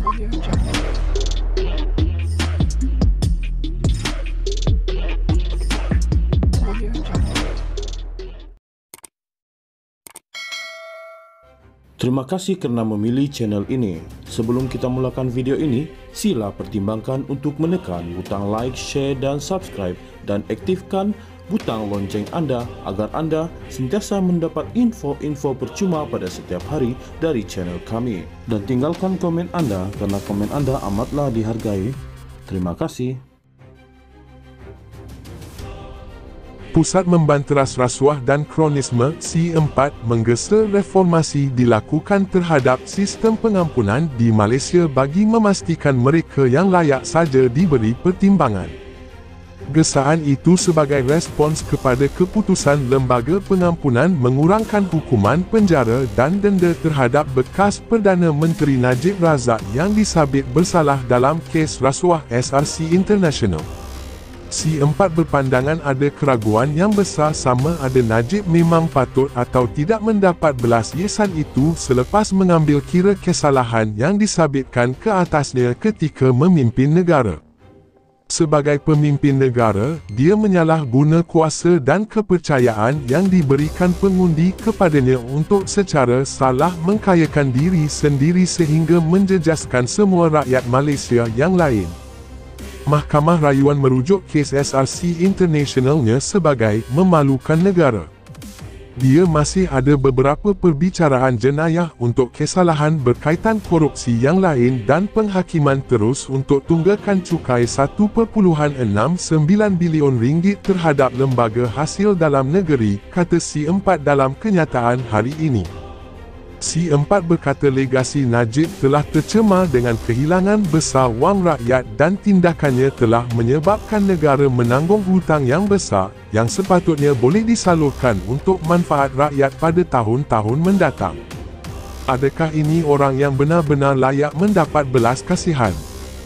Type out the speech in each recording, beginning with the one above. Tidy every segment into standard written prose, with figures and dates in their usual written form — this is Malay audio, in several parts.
Terima kasih kerana memilih channel ini. Sebelum kita mulakan video ini, sila pertimbangkan untuk menekan butang like, share dan subscribe dan aktifkan butang lonceng anda agar anda sentiasa mendapat info-info percuma pada setiap hari dari channel kami. Dan tinggalkan komen anda karena komen anda amatlah dihargai. Terima kasih. Pusat Membanteras Rasuah dan Kronisme C4 menggesa reformasi dilakukan terhadap sistem pengampunan di Malaysia bagi memastikan mereka yang layak saja diberi pertimbangan. Gesaan itu sebagai respons kepada keputusan Lembaga Pengampunan mengurangkan hukuman penjara dan denda terhadap bekas Perdana Menteri Najib Razak yang disabit bersalah dalam kes rasuah SRC International. C4 berpandangan ada keraguan yang besar sama ada Najib memang patut atau tidak mendapat belas ihsan itu selepas mengambil kira kesalahan yang disabitkan ke atasnya ketika memimpin negara. Sebagai pemimpin negara, dia menyalahguna kuasa dan kepercayaan yang diberikan pengundi kepadanya untuk secara salah mengkayakan diri sendiri sehingga menjejaskan semua rakyat Malaysia yang lain. Mahkamah Rayuan merujuk kes SRC International-nya sebagai memalukan negara. Dia masih ada beberapa perbicaraan jenayah untuk kesalahan berkaitan korupsi yang lain dan penghakiman terus untuk tunggakan cukai RM1.69 bilion terhadap lembaga hasil dalam negeri, kata C4 dalam kenyataan hari ini. C4 berkata legasi Najib telah tercemar dengan kehilangan besar wang rakyat dan tindakannya telah menyebabkan negara menanggung hutang yang besar yang sepatutnya boleh disalurkan untuk manfaat rakyat pada tahun-tahun mendatang. Adakah ini orang yang benar-benar layak mendapat belas kasihan?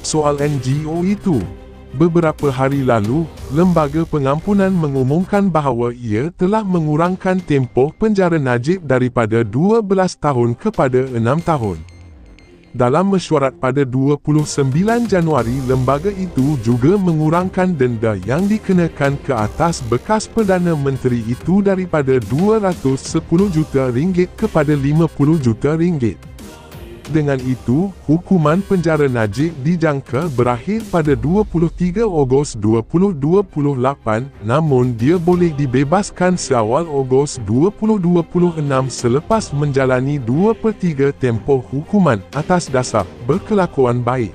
Soal NGO itu. Beberapa hari lalu, Lembaga Pengampunan mengumumkan bahawa ia telah mengurangkan tempoh penjara Najib daripada 12 tahun kepada 6 tahun. Dalam mesyuarat pada 29 Januari, lembaga itu juga mengurangkan denda yang dikenakan ke atas bekas Perdana Menteri itu daripada RM210 juta kepada RM50 juta. Dengan itu, hukuman penjara Najib dijangka berakhir pada 23 Ogos 2028, namun dia boleh dibebaskan seawal Ogos 2026 selepas menjalani 2/3 tempoh hukuman atas dasar berkelakuan baik.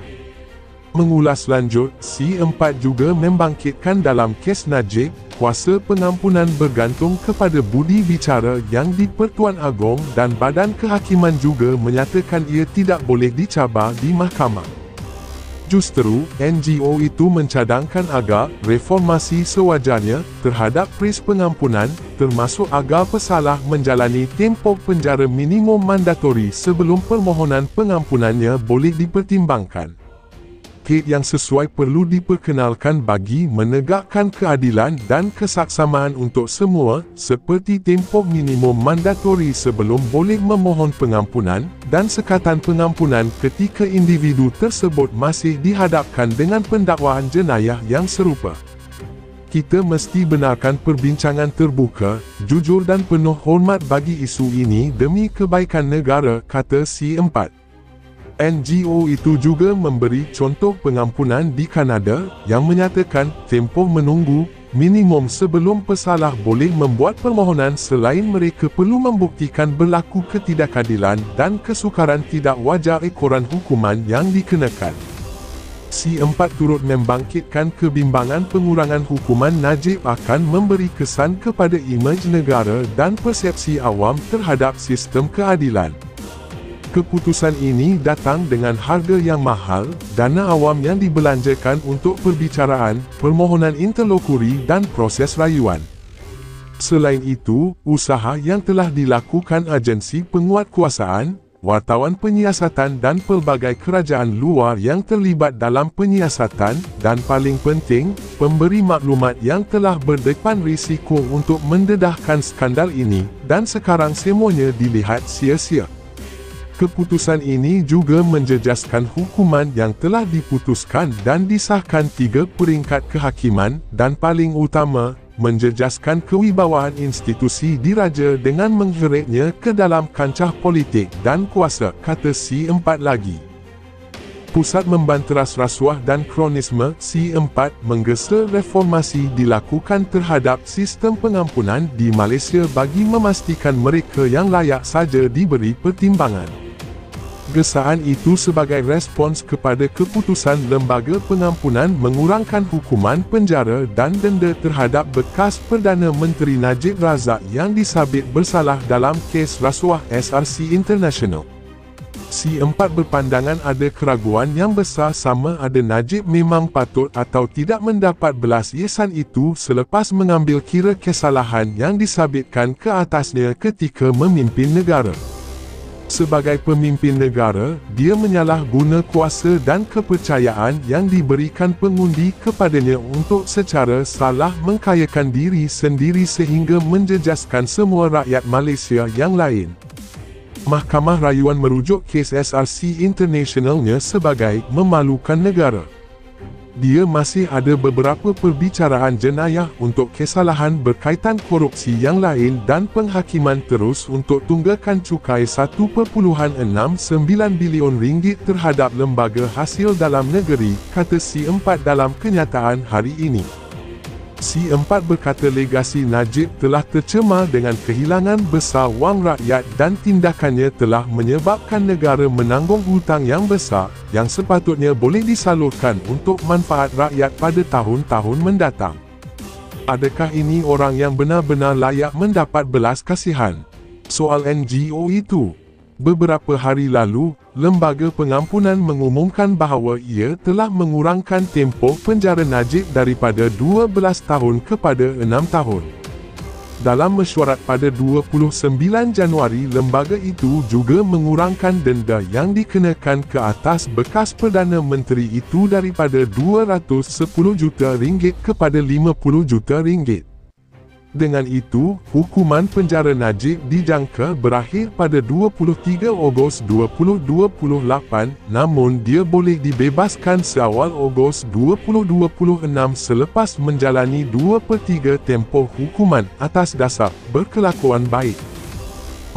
Mengulas lanjut, C4 juga membangkitkan dalam kes Najib, kuasa pengampunan bergantung kepada budi bicara yang di-Pertuan Agong dan Badan Kehakiman juga menyatakan ia tidak boleh dicabar di mahkamah. Justru, NGO itu mencadangkan agar reformasi sewajarnya terhadap pres pengampunan, termasuk agar pesalah menjalani tempoh penjara minimum mandatori sebelum permohonan pengampunannya boleh dipertimbangkan. Kes yang sesuai perlu diperkenalkan bagi menegakkan keadilan dan kesaksamaan untuk semua, seperti tempoh minimum mandatori sebelum boleh memohon pengampunan, dan sekatan pengampunan ketika individu tersebut masih dihadapkan dengan pendakwaan jenayah yang serupa. Kita mesti benarkan perbincangan terbuka, jujur dan penuh hormat bagi isu ini demi kebaikan negara, kata C4. NGO itu juga memberi contoh pengampunan di Kanada yang menyatakan tempoh menunggu minimum sebelum pesalah boleh membuat permohonan selain mereka perlu membuktikan berlaku ketidakadilan dan kesukaran tidak wajar ekoran hukuman yang dikenakan. C4 turut membangkitkan kebimbangan pengurangan hukuman Najib akan memberi kesan kepada imej negara dan persepsi awam terhadap sistem keadilan. Keputusan ini datang dengan harga yang mahal, dana awam yang dibelanjakan untuk perbicaraan, permohonan interlokuri dan proses rayuan. Selain itu, usaha yang telah dilakukan agensi penguatkuasaan, wartawan penyiasatan dan pelbagai kerajaan luar yang terlibat dalam penyiasatan, dan paling penting, pemberi maklumat yang telah berdepan risiko untuk mendedahkan skandal ini, dan sekarang semuanya dilihat sia-sia. Keputusan ini juga menjejaskan hukuman yang telah diputuskan dan disahkan 3 peringkat kehakiman dan paling utama, menjejaskan kewibawaan institusi diraja dengan menggereknya ke dalam kancah politik dan kuasa, kata C4 lagi. Pusat Membanteras Rasuah dan Kronisme C4 menggesa reformasi dilakukan terhadap sistem pengampunan di Malaysia bagi memastikan mereka yang layak saja diberi pertimbangan. Gesaan itu sebagai respons kepada keputusan Lembaga Pengampunan mengurangkan hukuman penjara dan denda terhadap bekas Perdana Menteri Najib Razak yang disabit bersalah dalam kes rasuah SRC International. C4 berpandangan ada keraguan yang besar sama ada Najib memang patut atau tidak mendapat belas ihsan itu selepas mengambil kira kesalahan yang disabitkan ke atasnya ketika memimpin negara. Sebagai pemimpin negara, dia menyalahguna kuasa dan kepercayaan yang diberikan pengundi kepadanya untuk secara salah mengkayakan diri sendiri sehingga menjejaskan semua rakyat Malaysia yang lain. Mahkamah Rayuan merujuk kes SRC International-nya sebagai memalukan negara. Dia masih ada beberapa perbicaraan jenayah untuk kesalahan berkaitan korupsi yang lain dan penghakiman terus untuk tunggakan cukai RM1.69 bilion terhadap lembaga hasil dalam negeri, kata C4 dalam kenyataan hari ini. C4 berkata legasi Najib telah tercemar dengan kehilangan besar wang rakyat dan tindakannya telah menyebabkan negara menanggung hutang yang besar yang sepatutnya boleh disalurkan untuk manfaat rakyat pada tahun-tahun mendatang. Adakah ini orang yang benar-benar layak mendapat belas kasihan? Soal NGO itu. Beberapa hari lalu, Lembaga Pengampunan mengumumkan bahawa ia telah mengurangkan tempoh penjara Najib daripada 12 tahun kepada 6 tahun. Dalam mesyuarat pada 29 Januari, lembaga itu juga mengurangkan denda yang dikenakan ke atas bekas Perdana Menteri itu daripada RM210 juta kepada RM50 juta. Dengan itu, hukuman penjara Najib dijangka berakhir pada 23 Ogos 2028, namun dia boleh dibebaskan seawal Ogos 2026 selepas menjalani 2/3 tempoh hukuman atas dasar berkelakuan baik.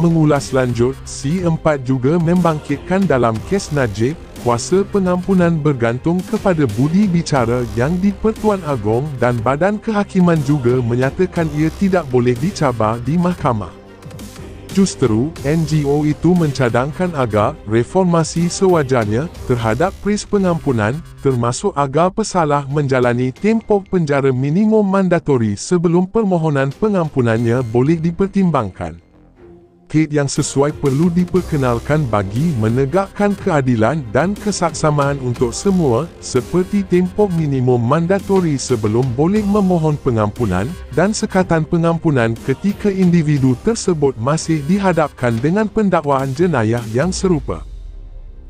Mengulas lanjut, C4 juga membangkitkan dalam kes Najib, kuasa pengampunan bergantung kepada budi bicara yang di-Pertuan Agong dan Badan Kehakiman juga menyatakan ia tidak boleh dicabar di mahkamah. Justeru, NGO itu mencadangkan agar reformasi sewajarnya terhadap pres pengampunan, termasuk agar pesalah menjalani tempoh penjara minimum mandatori sebelum permohonan pengampunannya boleh dipertimbangkan. Kes yang sesuai perlu diperkenalkan bagi menegakkan keadilan dan kesaksamaan untuk semua, seperti tempoh minimum mandatori sebelum boleh memohon pengampunan, dan sekatan pengampunan ketika individu tersebut masih dihadapkan dengan pendakwaan jenayah yang serupa.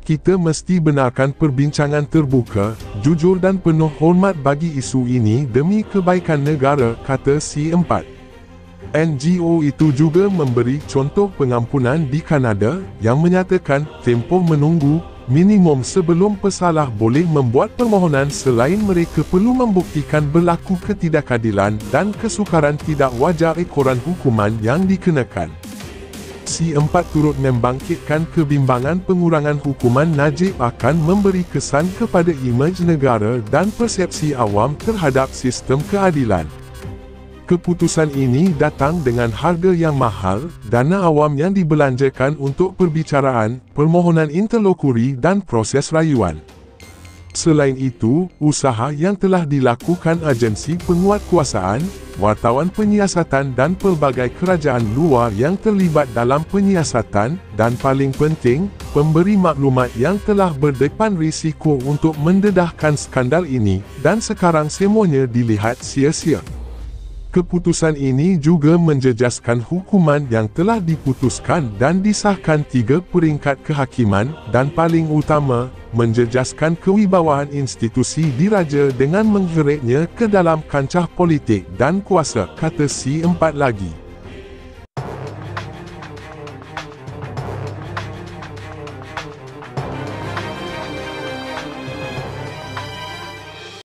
Kita mesti benarkan perbincangan terbuka, jujur dan penuh hormat bagi isu ini demi kebaikan negara, kata C4. NGO itu juga memberi contoh pengampunan di Kanada yang menyatakan tempoh menunggu minimum sebelum pesalah boleh membuat permohonan selain mereka perlu membuktikan berlaku ketidakadilan dan kesukaran tidak wajar ekoran hukuman yang dikenakan. C4 turut membangkitkan kebimbangan pengurangan hukuman Najib akan memberi kesan kepada imej negara dan persepsi awam terhadap sistem keadilan. Keputusan ini datang dengan harga yang mahal, dana awam yang dibelanjakan untuk perbicaraan, permohonan interlokuri dan proses rayuan. Selain itu, usaha yang telah dilakukan agensi penguatkuasaan, wartawan penyiasatan dan pelbagai kerajaan luar yang terlibat dalam penyiasatan, dan paling penting, pemberi maklumat yang telah berdepan risiko untuk mendedahkan skandal ini, dan sekarang semuanya dilihat sia-sia. Keputusan ini juga menjejaskan hukuman yang telah diputuskan dan disahkan 3 peringkat kehakiman dan paling utama, menjejaskan kewibawaan institusi diraja dengan menggereknya ke dalam kancah politik dan kuasa, kata C4 lagi.